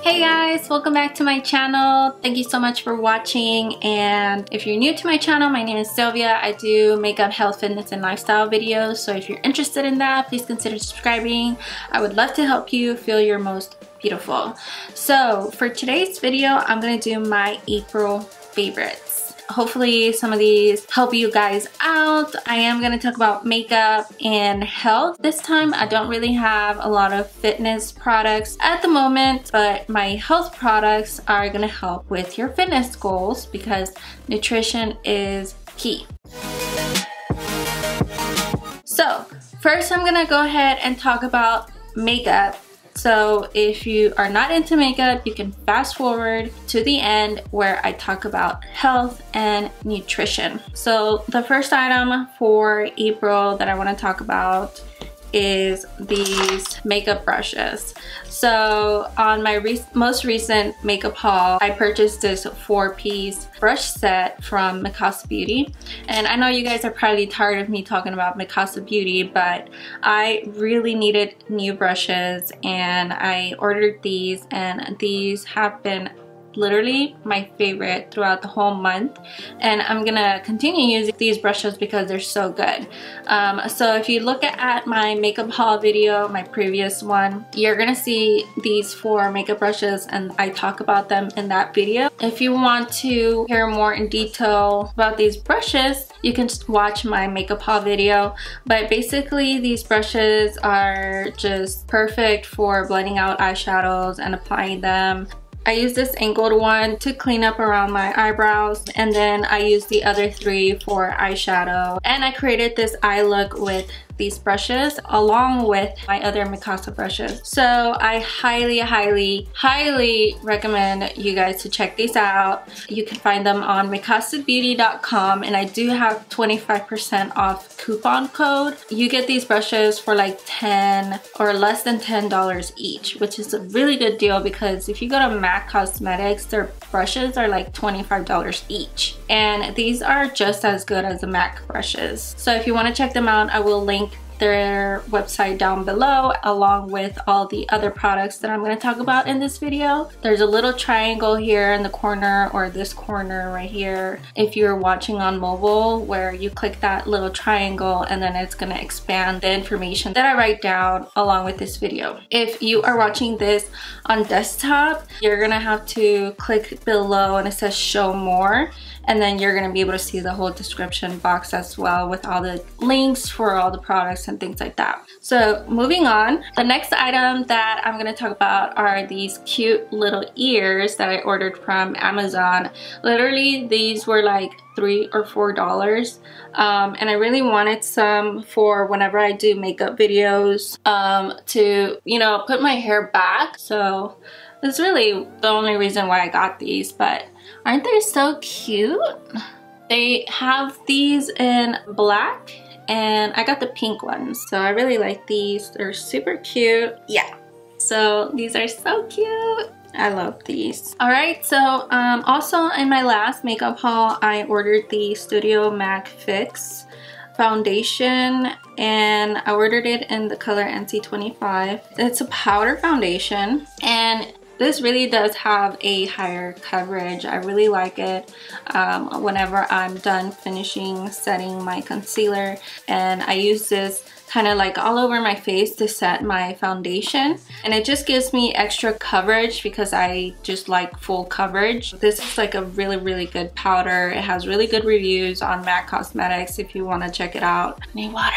Hey guys, welcome back to my channel. Thank you so much for watching, and if you're new to my channel, my name is Sylvia. I do makeup, health, fitness, and lifestyle videos, so if you're interested in that, please consider subscribing. I would love to help you feel your most beautiful. So for today's video, I'm gonna do my April favorites. Hopefully some of these help you guys out. I am going to talk about makeup and health. This time I don't really have a lot of fitness products at the moment, but my health products are going to help with your fitness goals because nutrition is key. So first I'm going to go ahead and talk about makeup. So if you are not into makeup, you can fast forward to the end where I talk about health and nutrition. So the first item for April that I want to talk about is these makeup brushes. So on my most recent makeup haul, I purchased this 4-piece brush set from Mikasa Beauty. And I know you guys are probably tired of me talking about Mikasa Beauty, but I really needed new brushes and I ordered these, and these have been literally my favorite throughout the whole month, and I'm gonna continue using these brushes because they're so good. So if you look at my makeup haul video, my previous one, you're gonna see these 4 makeup brushes and I talk about them in that video. If you want to hear more in detail about these brushes, you can just watch my makeup haul video. But basically these brushes are just perfect for blending out eyeshadows and applying them. I use this angled one to clean up around my eyebrows, and then I use the other 3 for eyeshadow. And I created this eye look with these brushes along with my other Mikasa brushes. So I highly recommend you guys to check these out. You can find them on mikasabeauty.com, and I do have 25% off coupon code. You get these brushes for like $10 or less than $10 each, which is a really good deal because if you go to MAC Cosmetics, their brushes are like $25 each, and these are just as good as the MAC brushes. So if you want to check them out, I will link their website down below along with all the other products that I'm going to talk about in this video. There's a little triangle here in the corner, or this corner right here, if you're watching on mobile, where you click that little triangle and then it's going to expand the information that I write down along with this video. If you are watching this on desktop, you're going to have to click below and it says show more, and then you're going to be able to see the whole description box as well with all the links for all the products and things like that. So moving on, the next item that I'm going to talk about are these cute little ears that I ordered from Amazon. Literally these were like $3 or $4, and I really wanted some for whenever I do makeup videos to, you know, put my hair back. So that's really the only reason why I got these, but aren't they so cute? They have these in black and I got the pink ones, so I really like these. They're super cute. Yeah, so these are so cute. I love these. Alright, so also in my last makeup haul, I ordered the Studio MAC Fix foundation, and I ordered it in the color NC25. It's a powder foundation, and this really does have a higher coverage. I really like it whenever I'm done finishing setting my concealer, and I use this kind of like all over my face to set my foundation, and it just gives me extra coverage because I just like full coverage. This is like a really good powder. It has really good reviews on MAC Cosmetics if you want to check it out. I need water.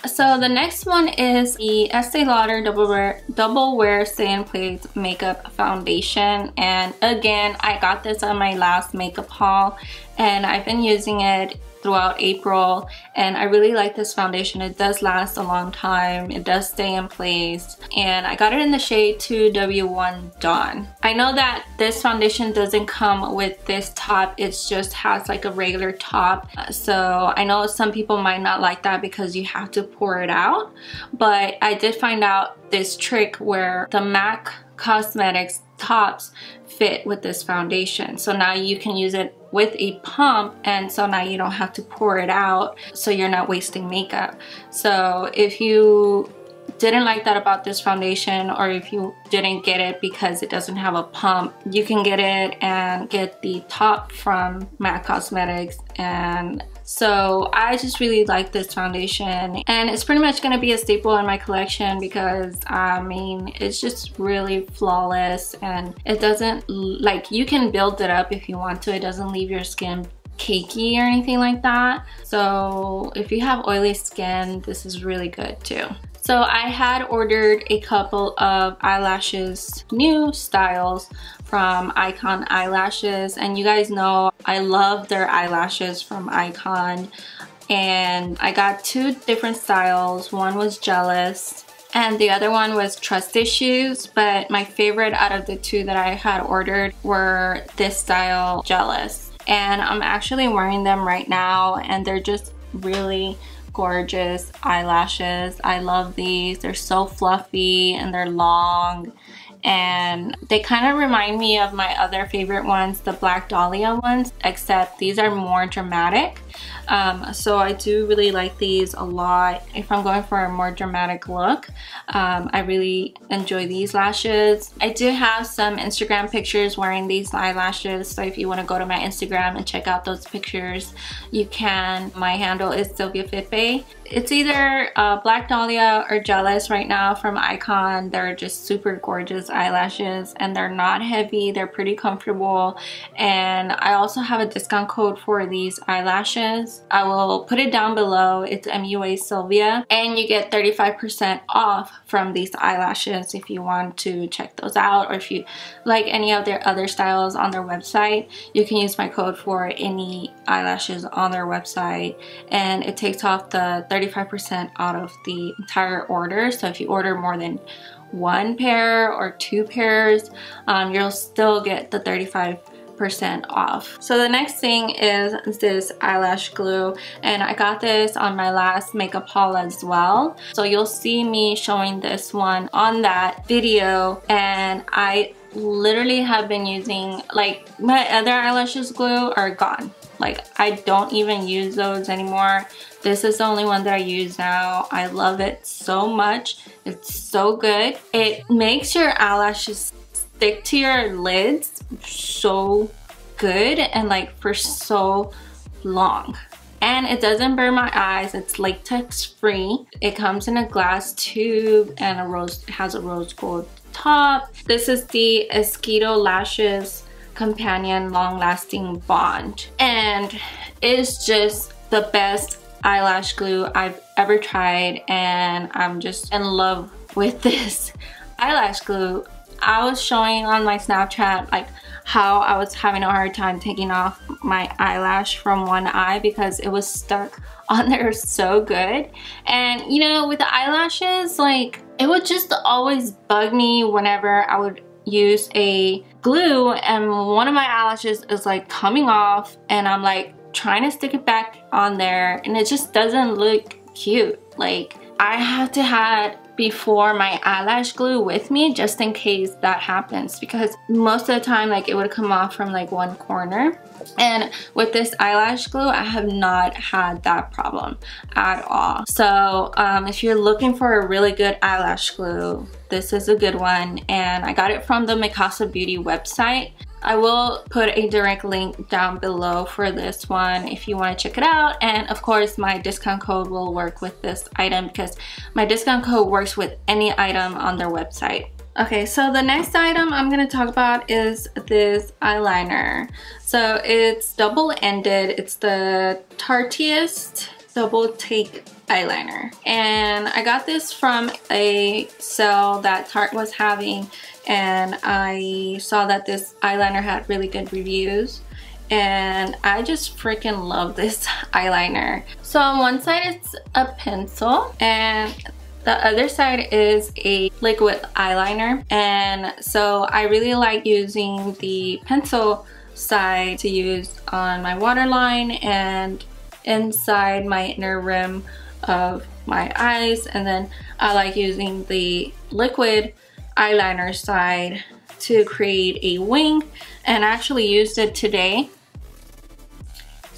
So the next one is the Estee Lauder Double Wear Stay in Place Makeup Foundation, and again I got this on my last makeup haul and I've been using it throughout April, and I really like this foundation. It does last a long time, it does stay in place, and I got it in the shade 2W1 Dawn. I know that this foundation doesn't come with this top, it just has like a regular top, so I know some people might not like that because you have to pour it out, but I did find out this trick where the MAC Cosmetics tops fit with this foundation, so now you can use it with a pump, and so now you don't have to pour it out, so you're not wasting makeup. So if you didn't like that about this foundation, or if you didn't get it because it doesn't have a pump, you can get it and get the top from MAC Cosmetics. And so I just really like this foundation, and it's pretty much going to be a staple in my collection because I mean it's just really flawless, and it doesn't, like, you can build it up if you want to. It doesn't leave your skin cakey or anything like that. So if you have oily skin, this is really good too. So I had ordered a couple of eyelashes, new styles from Icon Eyelashes, and you guys know I love their eyelashes from Icon, and I got two different styles. One was Jealous and the other one was Trust Issues, but my favorite out of the two that I had ordered were this style, Jealous, and I'm actually wearing them right now, and they're just really gorgeous eyelashes. I love these. They're so fluffy and they're long, and they kind of remind me of my other favorite ones, the Black Dahlia ones, except these are more dramatic. So I do really like these a lot if I'm going for a more dramatic look. I really enjoy these lashes. I do have some Instagram pictures wearing these eyelashes, so if you want to go to my Instagram and check out those pictures, you can. My handle is SILVIAFITBAE. It's either Black Dahlia or Jealous right now from Icon. They're just super gorgeous eyelashes, and they're not heavy. They're pretty comfortable, and I also have a discount code for these eyelashes. I will put it down below. It's MUA Sylvia, and you get 35% off from these eyelashes if you want to check those out, or if you like any of their other styles on their website, you can use my code for any eyelashes on their website, and it takes off the 35% out of the entire order. So if you order more than one pair or two pairs, you'll still get the 35% off. So the next thing is this eyelash glue, and I got this on my last makeup haul as well, so you'll see me showing this one on that video. And I literally have been using, like, my other eyelashes glue are gone. Like, I don't even use those anymore. This is the only one that I use now. I love it so much. It's so good. It makes your eyelashes stick to your lids so good, and like for so long. And it doesn't burn my eyes. It's latex free. It comes in a glass tube, and it has a rose gold top. This is the Estee Lashes Companion Long Lasting Bond, and it's just the best eyelash glue I've ever tried, and I'm just in love with this eyelash glue. I was showing on my Snapchat like how I was having a hard time taking off my eyelash from one eye because it was stuck on there so good. And you know, with the eyelashes, like, it would just always bug me whenever I would use a glue and one of my eyelashes is like coming off, and I'm like trying to stick it back on there, and it just doesn't look cute. Like, I have to have before my eyelash glue with me just in case that happens, because most of the time, like, it would come off from like one corner. And with this eyelash glue, I have not had that problem at all. So if you're looking for a really good eyelash glue, this is a good one, and I got it from the Mikasa Beauty website. I will put a direct link down below for this one if you want to check it out. And of course, my discount code will work with this item because my discount code works with any item on their website. Okay, so the next item I'm going to talk about is this eyeliner. So it's double-ended. It's the Tarteist Double Take eyeliner, and I got this from a sale that Tarte was having, and I saw that this eyeliner had really good reviews, and I just freaking love this eyeliner. So on one side it's a pencil, and the other side is a liquid eyeliner, and so I really like using the pencil side to use on my waterline and inside my inner rim of my eyes, and then I like using the liquid eyeliner side to create a wing, and I actually used it today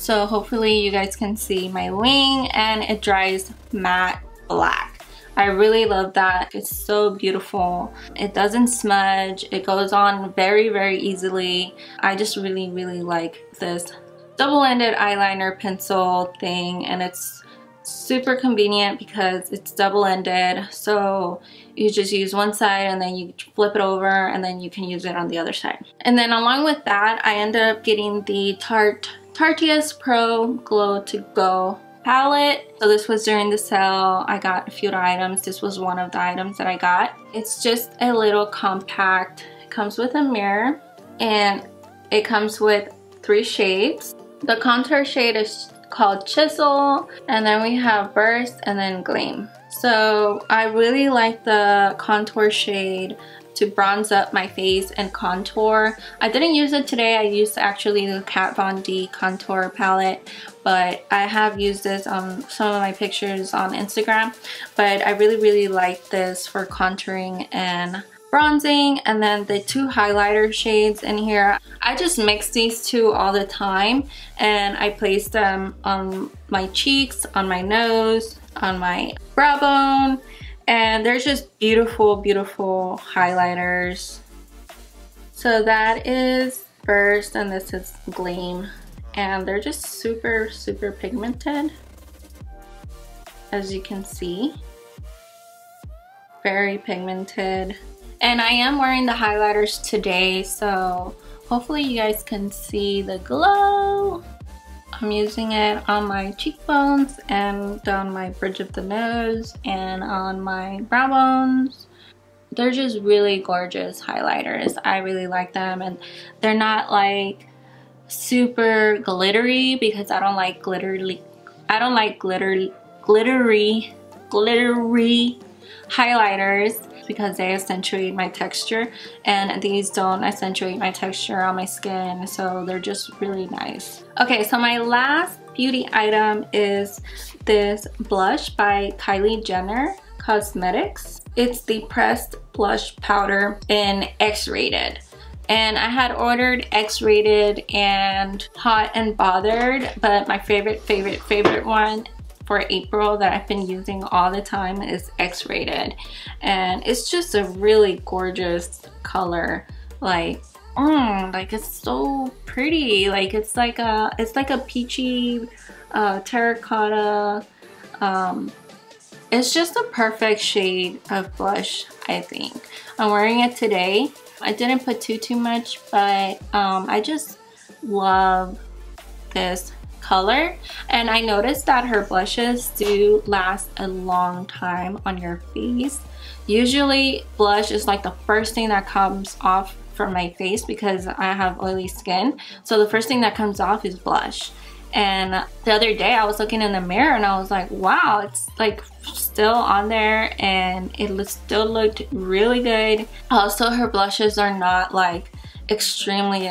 So hopefully you guys can see my wing, and it dries matte black. I really love that. It's so beautiful. It doesn't smudge. It goes on very, very easily. I just really, really like this double-ended eyeliner pencil thing, and it's super convenient because it's double-ended. So you just use one side and then you flip it over, and then you can use it on the other side. And then along with that, I ended up getting the Tarteist Pro Glow to Go palette. So this was during the sale. I got a few items. This was one of the items that I got. It's just a little compact. It comes with a mirror, and it comes with 3 shades. The contour shade is called Chisel, and then we have Burst and then Gleam. So I really like the contour shade to bronze up my face and contour. I didn't use it today. I used actually the Kat Von D contour palette, but I have used this on some of my pictures on Instagram. But I really, really like this for contouring and bronzing. And then the 2 highlighter shades in here, I just mix these 2 all the time, and I place them on my cheeks, on my nose, on my brow bone, and they're just beautiful, beautiful highlighters. So that is Burst, and this is Gleam, and they're just super, super pigmented, as you can see. Very pigmented. And I am wearing the highlighters today, so hopefully you guys can see the glow. I'm using it on my cheekbones and down my bridge of the nose and on my brow bones. They're just really gorgeous highlighters. I really like them, and they're not like super glittery because I don't like glittery highlighters because they accentuate my texture, and these don't accentuate my texture on my skin, so they're just really nice. Okay, so my last beauty item is this blush by Kylie Jenner Cosmetics. It's the pressed blush powder in X-rated, and I had ordered X-rated and Hot and Bothered, but my favorite one for April that I've been using all the time is X-rated, and it's just a really gorgeous color. Like it's so pretty. Like it's like a peachy terracotta. It's just a perfect shade of blush, I think. I'm wearing it today. I didn't put too much, but I just love this color, and I noticed that her blushes do last a long time on your face. Usually blush is like the first thing that comes off from my face because I have oily skin, so the first thing that comes off is blush. And the other day I was looking in the mirror and I was like, wow, it's like still on there, and it still looked really good. Also, her blushes are not like extremely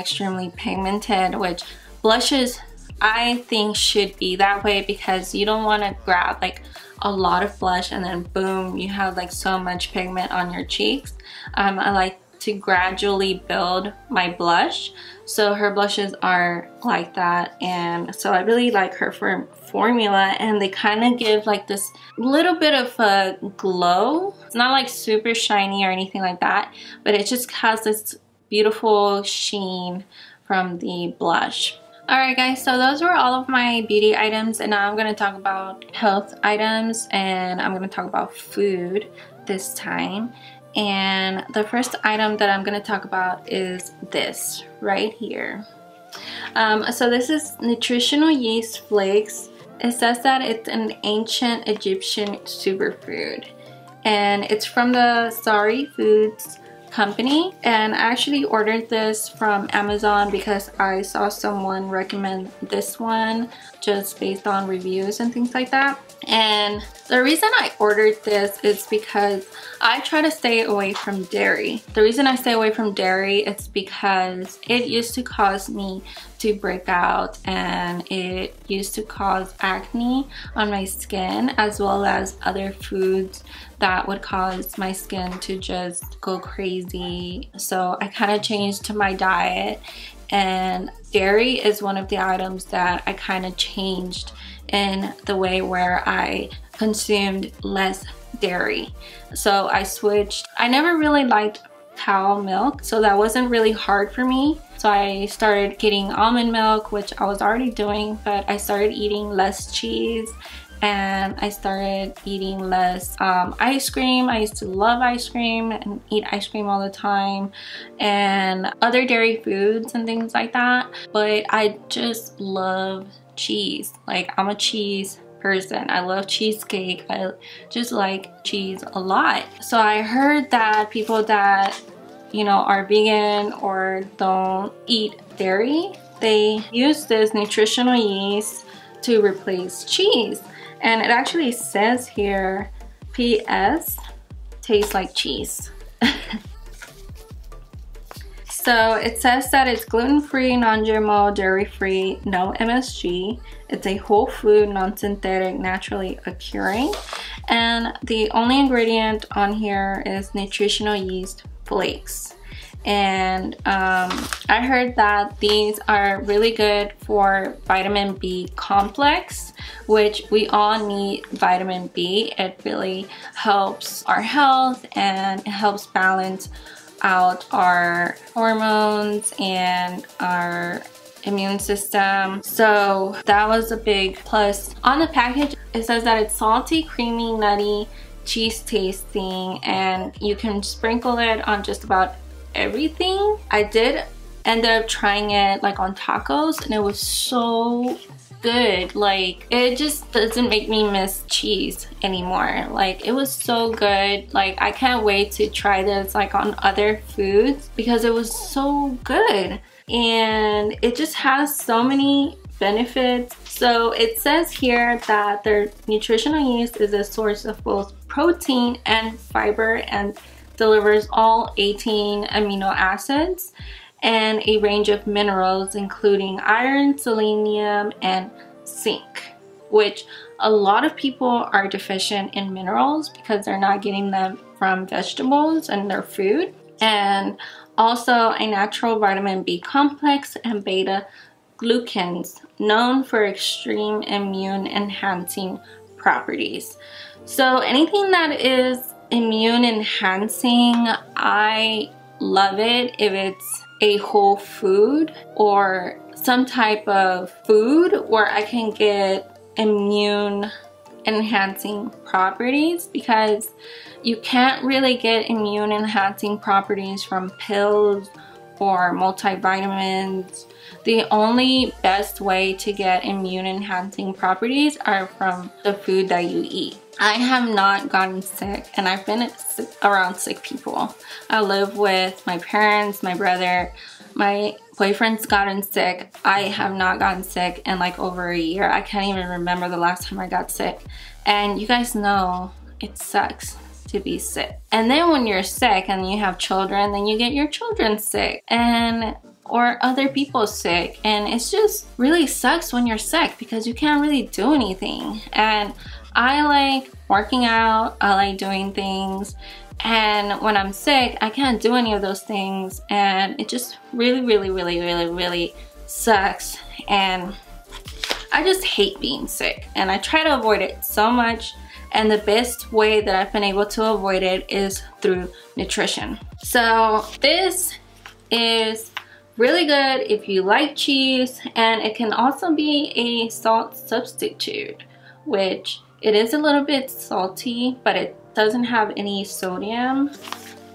pigmented, which blushes I think should be that way, because you don't want to grab like a lot of blush and then boom, you have like so much pigment on your cheeks. I like to gradually build my blush, so her blushes are like that, and so I really like her formula, and they kind of give like this little bit of a glow. It's not like super shiny or anything like that, but it just has this beautiful sheen from the blush. Alright guys, so those were all of my beauty items, and now I'm going to talk about health items, and I'm going to talk about food this time. And the first item that I'm going to talk about is this right here. So this is Nutritional Yeast Flakes. It says that it's an ancient Egyptian superfood, and it's from the Sari Foods company, and I actually ordered this from Amazon because I saw someone recommend this one just based on reviews and things like that. And the reason I ordered this is because I try to stay away from dairy. The reason I stay away from dairy is because it used to cause me to break out, and it used to cause acne on my skin, as well as other foods that would cause my skin to just go crazy. So I kind of changed to my diet, and dairy is one of the items that I kind of changed in the way where I consumed less dairy. So I switched. I never really liked cow milk, so that wasn't really hard for me. So I started getting almond milk, which I was already doing, but I started eating less cheese and I started eating less ice cream. I used to love ice cream and eat ice cream all the time and other dairy foods and things like that. But I just love cheese. Like, I'm a cheese person. I love cheesecake. I just like cheese a lot. So I heard that people that, you know, are vegan or don't eat dairy, they use this nutritional yeast to replace cheese. And it actually says here, PS, tastes like cheese. So it says that it's gluten-free, non-GMO, dairy-free, no MSG. It's a whole food, non-synthetic, naturally occurring. And the only ingredient on here is nutritional yeast flakes. And I heard that these are really good for vitamin B complex, which we all need vitamin B. It really helps our health and it helps balance out our hormones and our immune system. So that was a big plus. On the package, it says that it's salty, creamy, nutty, cheese tasting, and you can sprinkle it on just about everything. I did end up trying it like on tacos and it was so good. Like, it just doesn't make me miss cheese anymore. Like, it was so good. Like, I can't wait to try this like on other foods because it was so good and it just has so many benefits. So it says here that their nutritional yeast is a source of both protein and fiber and delivers all 18 amino acids and a range of minerals including iron, selenium, and zinc, which a lot of people are deficient in minerals because they're not getting them from vegetables and their food. And also a natural vitamin B complex and beta glucans, known for extreme immune enhancing properties. So anything that is immune enhancing, I love it. If it's a whole food or some type of food where I can get immune enhancing properties, because you can't really get immune enhancing properties from pills or multivitamins. The only best way to get immune enhancing properties are from the food that you eat. I have not gotten sick, and I've been around sick people. I live with my parents, my brother, my boyfriend's gotten sick. I have not gotten sick in like over a year. I can't even remember the last time I got sick. And you guys know it sucks to be sick. And then when you're sick and you have children, then you get your children sick and or other people sick, and it's just really sucks when you're sick because you can't really do anything. And I like working out, I like doing things, and when I'm sick I can't do any of those things, and it just really sucks. And I just hate being sick and I try to avoid it so much, and the best way that I've been able to avoid it is through nutrition. So this is really good if you like cheese, and it can also be a salt substitute, which it is a little bit salty, but it doesn't have any sodium,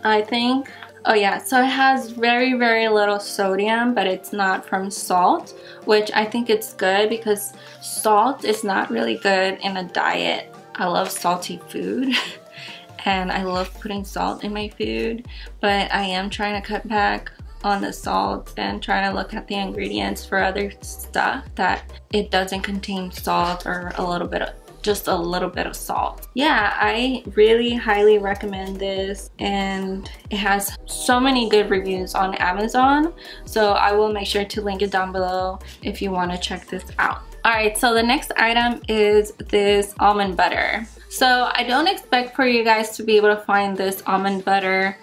I think. Oh yeah, so it has very little sodium, but it's not from salt, which I think it's good because salt is not really good in a diet. I love salty food and I love putting salt in my food, but I am trying to cut back on the salt and trying to look at the ingredients for other stuff that it doesn't contain salt or just a little bit of salt. Yeah, I really highly recommend this, and it has so many good reviews on Amazon, so I will make sure to link it down below if you want to check this out. Alright, so the next item is this almond butter. So I don't expect for you guys to be able to find this almond butter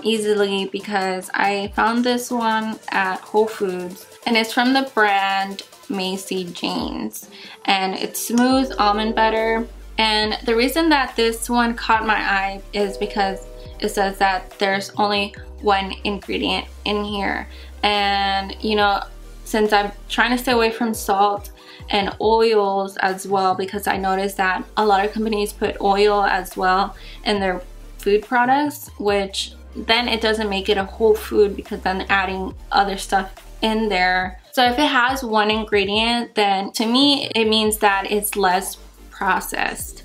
easily because I found this one at Whole Foods, and it's from the brand Macy Jane's, and it's smooth almond butter. And the reason that this one caught my eye is because it says that there's only one ingredient in here. And you know, since I'm trying to stay away from salt and oils as well, because I noticed that a lot of companies put oil as well in their food products, which then it doesn't make it a whole food because then adding other stuff in there. So if it has one ingredient, then to me it means that it's less processed.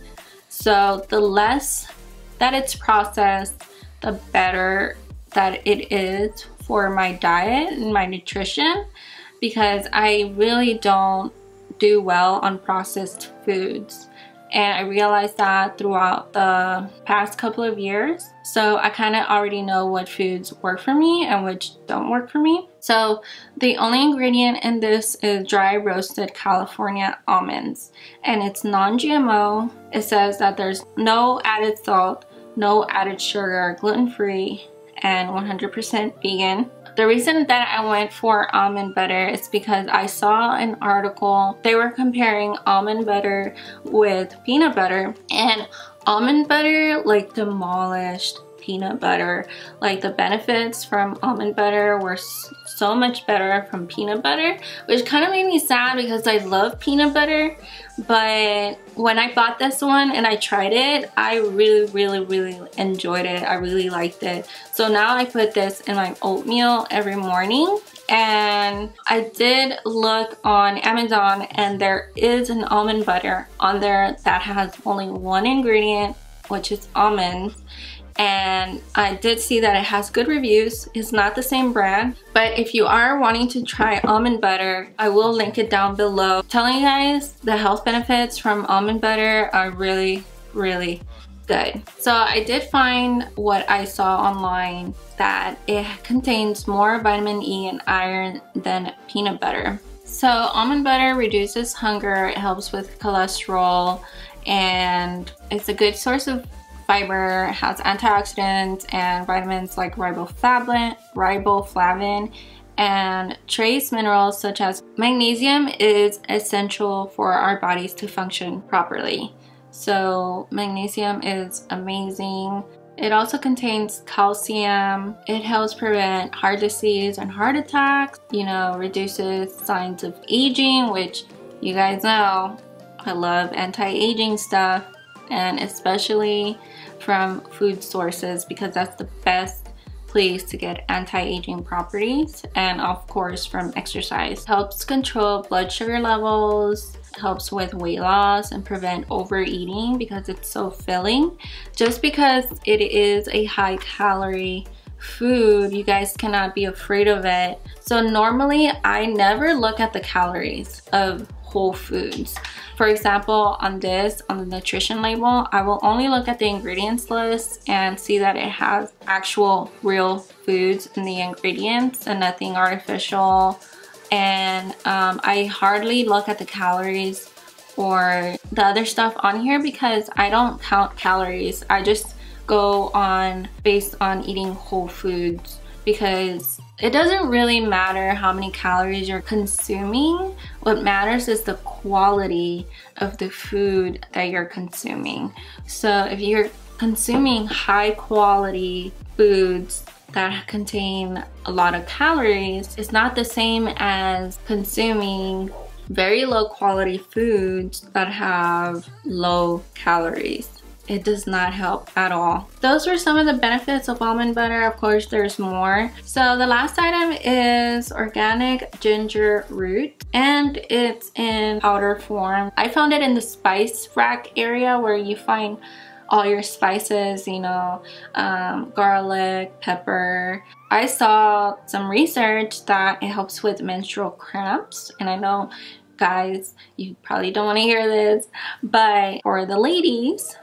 So the less that it's processed, the better that it is for my diet and my nutrition, because I really don't do well on processed foods. And I realized that throughout the past couple of years. So I kind of already know what foods work for me and which don't work for me. So the only ingredient in this is dry roasted California almonds, and it's non-GMO. It says that there's no added salt, no added sugar, gluten-free, and 100% vegan. The reason that I went for almond butter is because I saw an article. They were comparing almond butter with peanut butter, and almond butter like demolished peanut butter. Like the benefits from almond butter were so much better from peanut butter, which kind of made me sad because I love peanut butter. But when I bought this one and I tried it, I really enjoyed it. I really liked it. So now I put this in my oatmeal every morning. And I did look on Amazon, and there is an almond butter on there that has only one ingredient, which is almonds. And I did see that it has good reviews. It's not the same brand, but if you are wanting to try almond butter, I will link it down below. Telling you guys the health benefits from almond butter are really good. So I did find what I saw online, that it contains more vitamin E and iron than peanut butter. So almond butter reduces hunger, it helps with cholesterol, and it's a good source of fiber, has antioxidants and vitamins like riboflavin and trace minerals such as magnesium is essential for our bodies to function properly. So magnesium is amazing. It also contains calcium. It helps prevent heart disease and heart attacks, you know, reduces signs of aging, which you guys know I love anti-aging stuff, and especially from food sources, because that's the best place to get anti-aging properties. And of course from exercise. Helps control blood sugar levels, helps with weight loss, and prevent overeating because it's so filling. Just because it is a high calorie food, you guys cannot be afraid of it. So normally I never look at the calories of whole foods. For example, on the nutrition label, I will only look at the ingredients list and see that it has actual real foods in the ingredients and nothing artificial. And I hardly look at the calories or the other stuff on here because I don't count calories. I just go on based on eating whole foods, because it doesn't really matter how many calories you're consuming. What matters is the quality of the food that you're consuming. So if you're consuming high quality foods that contain a lot of calories, it's not the same as consuming very low quality foods that have low calories. It does not help at all. Those were some of the benefits of almond butter. Of course, there's more. So the last item is organic ginger root, and it's in powder form. I found it in the spice rack area where you find all your spices, you know, garlic, pepper. I saw some research that it helps with menstrual cramps, and I know guys, you probably don't want to hear this, but for the ladies,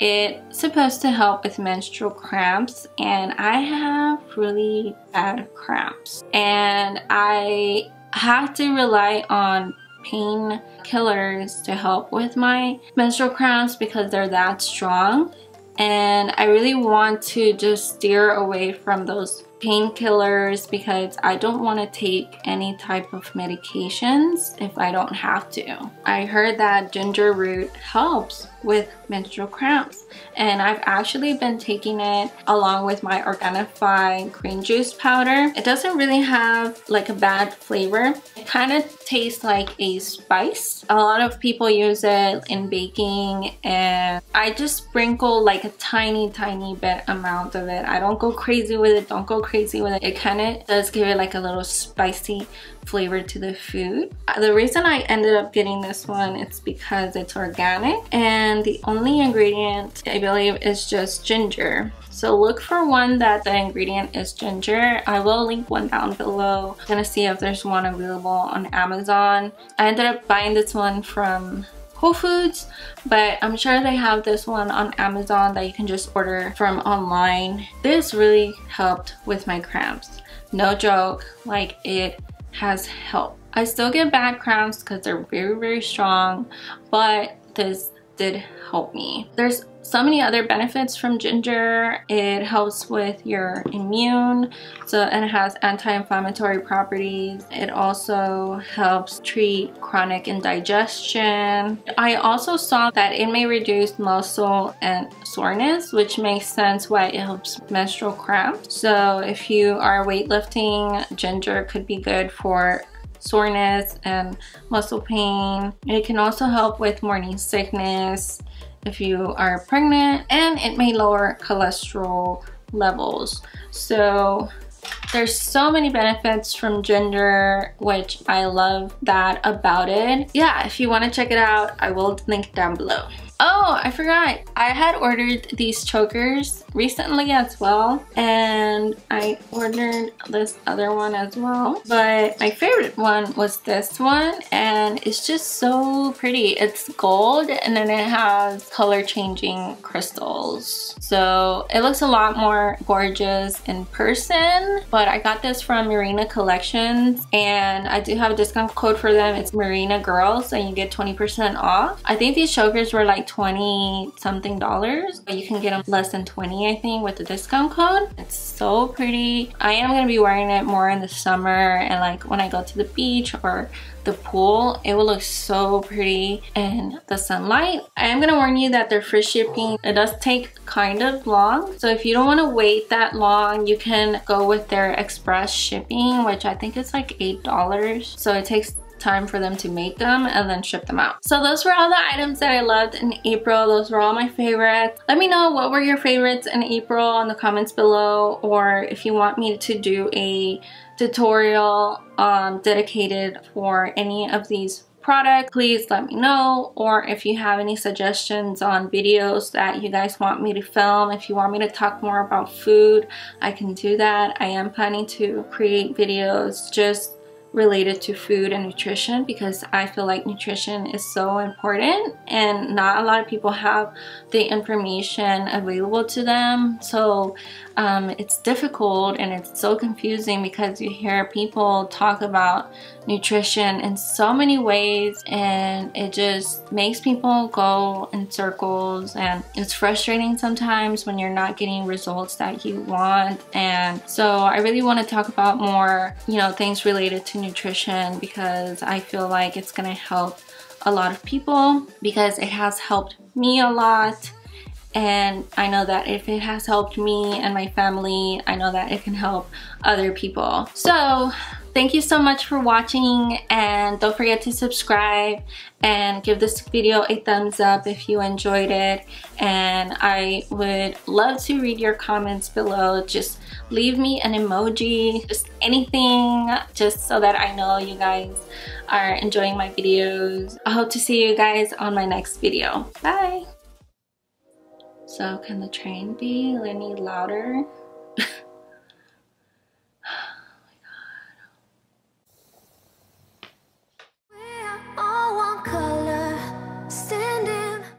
it's supposed to help with menstrual cramps, and I have really bad cramps, and I have to rely on painkillers to help with my menstrual cramps because they're that strong. and I really want to just steer away from those painkillers because I don't want to take any type of medications if I don't have to. I heard that ginger root helps with menstrual cramps, and I've actually been taking it along with my Organifi green juice powder. It doesn't really have like a bad flavor. It kind of tastes like a spice. A lot of people use it in baking, and I just sprinkle like a tiny bit amount of it. I don't go crazy with it. Don't go crazy with it. It kind of does give it like a little spicy flavor to the food. The reason I ended up getting this one is because it's organic, and the only ingredient I believe is just ginger. So look for one that the ingredient is ginger. I will link one down below. I'm gonna see if there's one available on Amazon. I ended up buying this one from Whole Foods, but I'm sure they have this one on Amazon that you can just order from online. This really helped with my cramps. No joke, like it has helped. I still get bad cramps because they're very strong, but this did help me. There's so many other benefits from ginger. It helps with your immune, and it has anti-inflammatory properties. It also helps treat chronic indigestion. I also saw that it may reduce muscle and soreness, which makes sense why it helps menstrual cramps. So if you are weightlifting, ginger could be good for soreness and muscle pain. It can also help with morning sickness if you are pregnant, and it may lower cholesterol levels. So there's so many benefits from ginger, which I love that about it. Yeah, if you want to check it out, I will link down below. Oh, I forgot. I had ordered these chokers recently as well, and I ordered this other one as well. But my favorite one was this one, and it's just so pretty. It's gold, and then it has color changing crystals. So it looks a lot more gorgeous in person, but I got this from Marina Collections, and I do have a discount code for them. It's Marina Girls, and you get 20% off. I think these chokers were like $20 something, but you can get them less than 20, I think, with the discount code. It's so pretty. I am gonna be wearing it more in the summer, and like when I go to the beach or the pool, it will look so pretty in the sunlight. I am gonna warn you that they're free shipping. It does take kind of long, so if you don't want to wait that long, you can go with their express shipping, which I think is like $8. So it takes time for them to make them and then ship them out. So those were all the items that I loved in April. Those were all my favorites. Let me know what were your favorites in April in the comments below, or if you want me to do a tutorial dedicated for any of these products, please let me know. Or if you have any suggestions on videos that you guys want me to film, if you want me to talk more about food, I can do that. I am planning to create videos just related to food and nutrition, because I feel like nutrition is so important and not a lot of people have the information available to them. So it's difficult and it's so confusing because you hear people talk about nutrition in so many ways, and it just makes people go in circles, and it's frustrating sometimes when you're not getting results that you want. And so I really want to talk about more, you know, things related to nutrition, because I feel like it's gonna help a lot of people, because it has helped me a lot. And I know that if it has helped me and my family, I know that it can help other people. So thank you so much for watching, and don't forget to subscribe and give this video a thumbs up if you enjoyed it. And I would love to read your comments below. Just leave me an emoji, just anything, just so that I know you guys are enjoying my videos. I hope to see you guys on my next video. Bye! So can the train be any louder?